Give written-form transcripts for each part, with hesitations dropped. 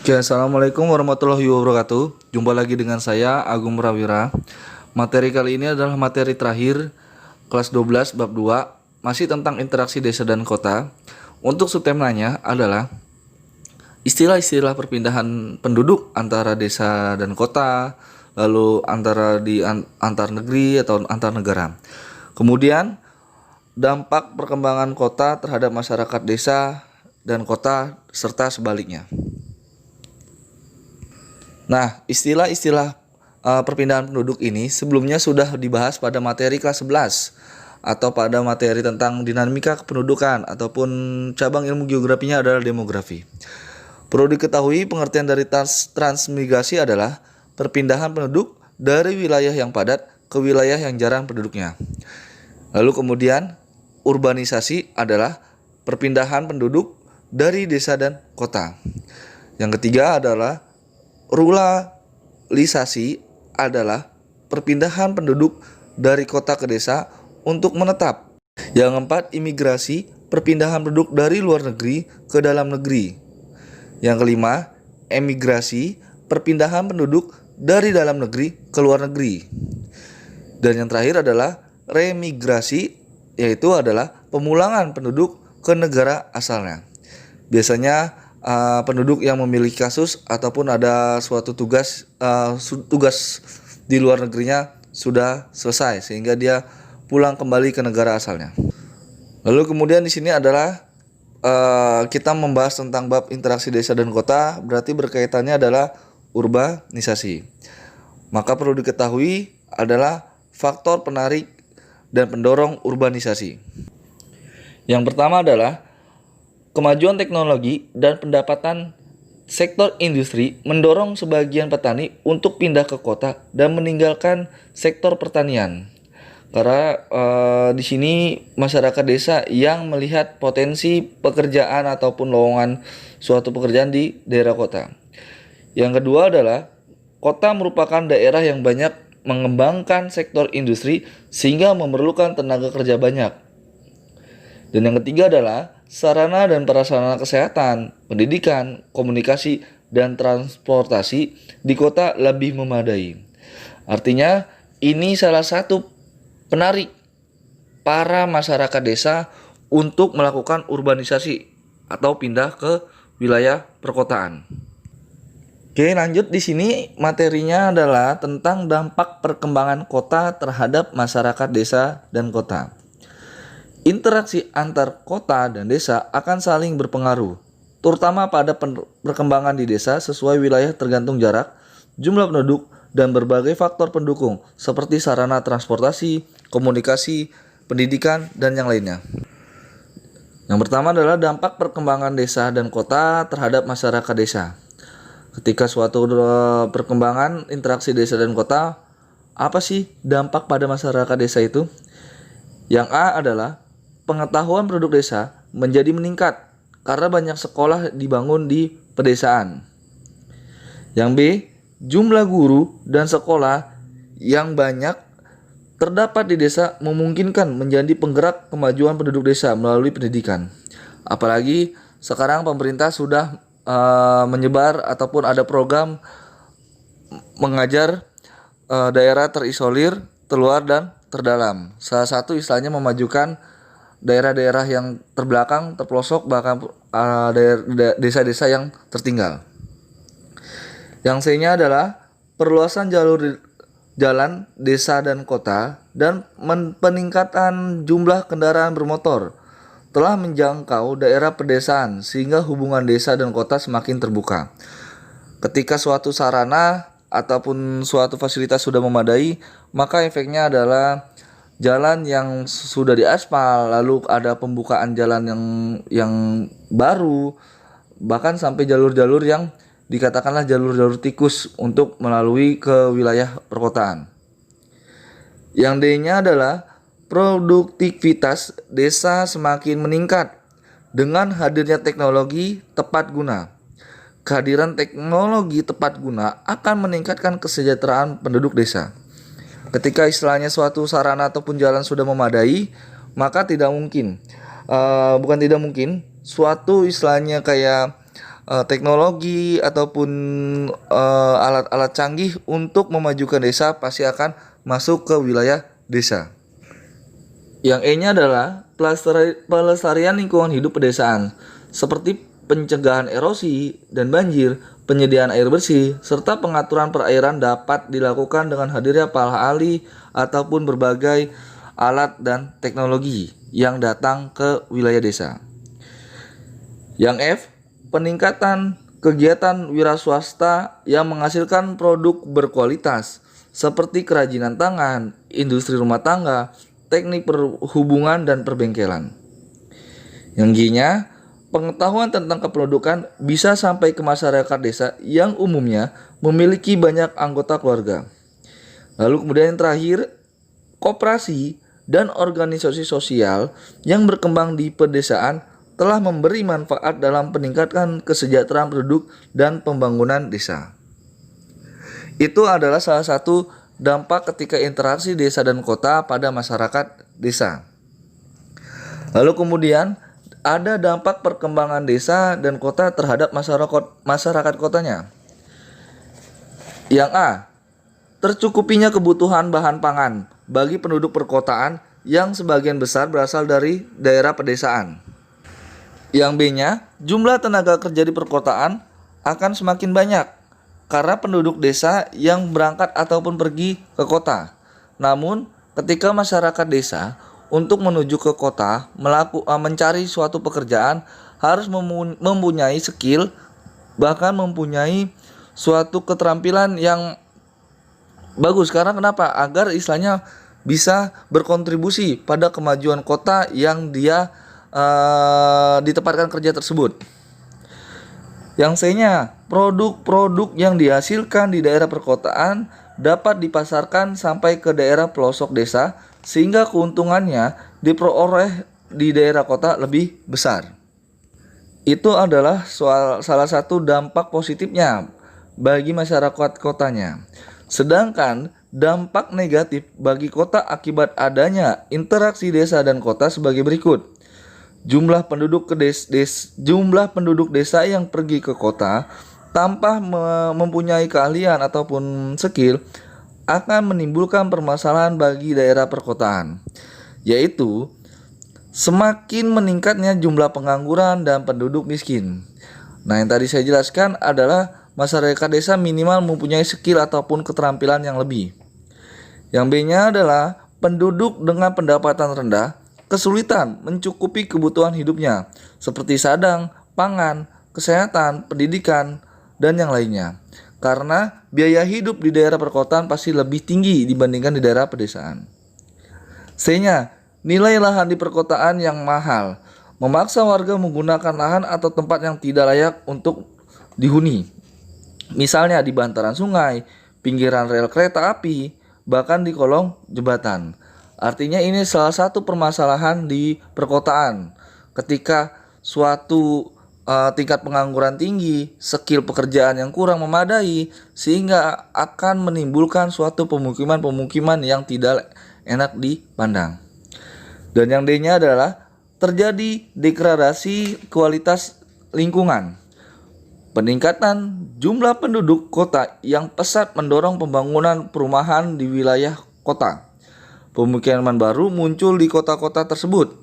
Oke, assalamualaikum warahmatullahi wabarakatuh. Jumpa lagi dengan saya Agung Prawira. Materi kali ini adalah materi terakhir kelas 12 bab 2, masih tentang interaksi desa dan kota. Untuk subtemanya adalah istilah-istilah perpindahan penduduk antara desa dan kota, lalu antar negeri atau antar negara. Kemudian dampak perkembangan kota terhadap masyarakat desa dan kota serta sebaliknya. Nah, istilah-istilah perpindahan penduduk ini sebelumnya sudah dibahas pada materi kelas 11 atau pada materi tentang dinamika kependudukan ataupun cabang ilmu geografinya adalah demografi. Perlu diketahui pengertian dari transmigrasi adalah perpindahan penduduk dari wilayah yang padat ke wilayah yang jarang penduduknya. Lalu kemudian urbanisasi adalah perpindahan penduduk dari desa dan kota. Yang ketiga adalah ruralisasi adalah perpindahan penduduk dari kota ke desa untuk menetap. Yang keempat, imigrasi, perpindahan penduduk dari luar negeri ke dalam negeri. Yang kelima, emigrasi, perpindahan penduduk dari dalam negeri ke luar negeri. Dan yang terakhir adalah remigrasi, yaitu adalah pemulangan penduduk ke negara asalnya. Biasanya penduduk yang memiliki kasus ataupun ada suatu tugas di luar negerinya sudah selesai sehingga dia pulang kembali ke negara asalnya. Lalu kemudian di sini adalah kita membahas tentang bab interaksi desa dan kota, berarti berkaitannya adalah urbanisasi. Maka perlu diketahui adalah faktor penarik dan pendorong urbanisasi. Yang pertama adalah kemajuan teknologi dan pendapatan sektor industri mendorong sebagian petani untuk pindah ke kota dan meninggalkan sektor pertanian. Karena di sini masyarakat desa yang melihat potensi pekerjaan ataupun lowongan suatu pekerjaan di daerah kota. Yang kedua adalah kota merupakan daerah yang banyak mengembangkan sektor industri sehingga memerlukan tenaga kerja banyak. Dan yang ketiga adalah sarana dan prasarana kesehatan, pendidikan, komunikasi, dan transportasi di kota lebih memadai. Artinya, ini salah satu penarik para masyarakat desa untuk melakukan urbanisasi atau pindah ke wilayah perkotaan. Oke, lanjut di sini materinya adalah tentang dampak perkembangan kota terhadap masyarakat desa dan kota. Interaksi antar kota dan desa akan saling berpengaruh, terutama pada perkembangan di desa sesuai wilayah tergantung jarak, jumlah penduduk, dan berbagai faktor pendukung seperti sarana transportasi, komunikasi, pendidikan, dan yang lainnya. Yang pertama adalah dampak perkembangan desa dan kota terhadap masyarakat desa. Ketika suatu perkembangan interaksi desa dan kota, apa sih dampak pada masyarakat desa itu? Yang A adalah pengetahuan penduduk desa menjadi meningkat karena banyak sekolah dibangun di pedesaan. Yang B, jumlah guru dan sekolah yang banyak terdapat di desa memungkinkan menjadi penggerak kemajuan penduduk desa melalui pendidikan. Apalagi sekarang pemerintah sudah menyebar ataupun ada program mengajar daerah terisolir, terluar, dan terdalam. Salah satu istilahnya memajukan daerah-daerah yang terbelakang, terpelosok, bahkan desa-desa yang tertinggal. Yang C-nya adalah perluasan jalur jalan desa dan kota dan peningkatan jumlah kendaraan bermotor telah menjangkau daerah pedesaan sehingga hubungan desa dan kota semakin terbuka. Ketika suatu sarana ataupun suatu fasilitas sudah memadai, maka efeknya adalah jalan yang sudah diaspal, lalu ada pembukaan jalan yang baru, bahkan sampai jalur-jalur yang dikatakanlah jalur-jalur tikus untuk melalui ke wilayah perkotaan. Yang D-nya adalah produktivitas desa semakin meningkat dengan hadirnya teknologi tepat guna. Kehadiran teknologi tepat guna akan meningkatkan kesejahteraan penduduk desa. Ketika istilahnya suatu sarana ataupun jalan sudah memadai, maka tidak mungkin, bukan tidak mungkin, suatu istilahnya kayak teknologi ataupun alat-alat canggih untuk memajukan desa pasti akan masuk ke wilayah desa. Yang E-nya adalah pelestarian lingkungan hidup pedesaan, seperti pencegahan erosi dan banjir, penyediaan air bersih, serta pengaturan perairan dapat dilakukan dengan hadirnya para ahli ataupun berbagai alat dan teknologi yang datang ke wilayah desa. Yang F, peningkatan kegiatan wira swasta yang menghasilkan produk berkualitas seperti kerajinan tangan, industri rumah tangga, teknik perhubungan dan perbengkelan. Yang G-nya, pengetahuan tentang kependudukan bisa sampai ke masyarakat desa yang umumnya memiliki banyak anggota keluarga. Lalu kemudian yang terakhir, koperasi dan organisasi sosial yang berkembang di pedesaan telah memberi manfaat dalam peningkatan kesejahteraan penduduk dan pembangunan desa. Itu adalah salah satu dampak ketika interaksi desa dan kota pada masyarakat desa. Lalu kemudian ada dampak perkembangan desa dan kota terhadap masyarakat kotanya. Yang A, tercukupinya kebutuhan bahan pangan bagi penduduk perkotaan yang sebagian besar berasal dari daerah pedesaan. Yang B-nya, jumlah tenaga kerja di perkotaan akan semakin banyak karena penduduk desa yang berangkat ataupun pergi ke kota. Namun, ketika masyarakat desa untuk menuju ke kota mencari suatu pekerjaan harus mempunyai skill, bahkan mempunyai suatu keterampilan yang bagus. Karena kenapa? Agar istilahnya bisa berkontribusi pada kemajuan kota yang dia ditempatkan kerja tersebut. Yang C-nya, produk-produk yang dihasilkan di daerah perkotaan dapat dipasarkan sampai ke daerah pelosok desa sehingga keuntungannya diperoleh di daerah kota lebih besar. Itu adalah salah satu dampak positifnya bagi masyarakat kotanya. Sedangkan dampak negatif bagi kota akibat adanya interaksi desa dan kota sebagai berikut. Jumlah penduduk desa yang pergi ke kota tanpa mempunyai keahlian ataupun skill akan menimbulkan permasalahan bagi daerah perkotaan, yaitu semakin meningkatnya jumlah pengangguran dan penduduk miskin. Nah, yang tadi saya jelaskan adalah masyarakat desa minimal mempunyai skill ataupun keterampilan yang lebih. Yang B-nya adalah penduduk dengan pendapatan rendah kesulitan mencukupi kebutuhan hidupnya seperti sadang, pangan, kesehatan, pendidikan, dan yang lainnya. Karena biaya hidup di daerah perkotaan pasti lebih tinggi dibandingkan di daerah pedesaan. C-nya, nilai lahan di perkotaan yang mahal memaksa warga menggunakan lahan atau tempat yang tidak layak untuk dihuni. Misalnya di bantaran sungai, pinggiran rel kereta api, bahkan di kolong jembatan. Artinya ini salah satu permasalahan di perkotaan. Ketika suatu tingkat pengangguran tinggi, skill pekerjaan yang kurang memadai, sehingga akan menimbulkan suatu pemukiman yang tidak enak dipandang. Dan yang D-nya adalah terjadi degradasi kualitas lingkungan. Peningkatan jumlah penduduk kota yang pesat mendorong pembangunan perumahan di wilayah kota. Pemukiman baru muncul di kota-kota tersebut.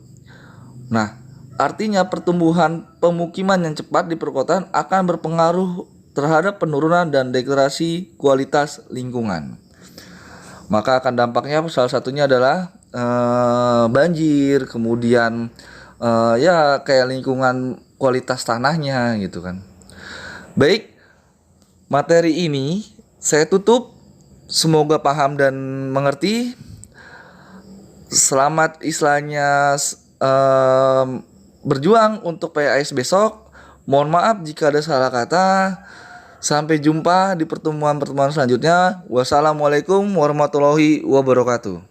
Nah, artinya pertumbuhan pemukiman yang cepat di perkotaan akan berpengaruh terhadap penurunan dan degradasi kualitas lingkungan. Maka akan dampaknya salah satunya adalah banjir, kemudian ya kayak lingkungan kualitas tanahnya gitu kan. Baik, materi ini saya tutup. Semoga paham dan mengerti. Selamat istilahnya berjuang untuk PAS besok. Mohon maaf jika ada salah kata. Sampai jumpa di pertemuan selanjutnya. Wassalamualaikum warahmatullahi wabarakatuh.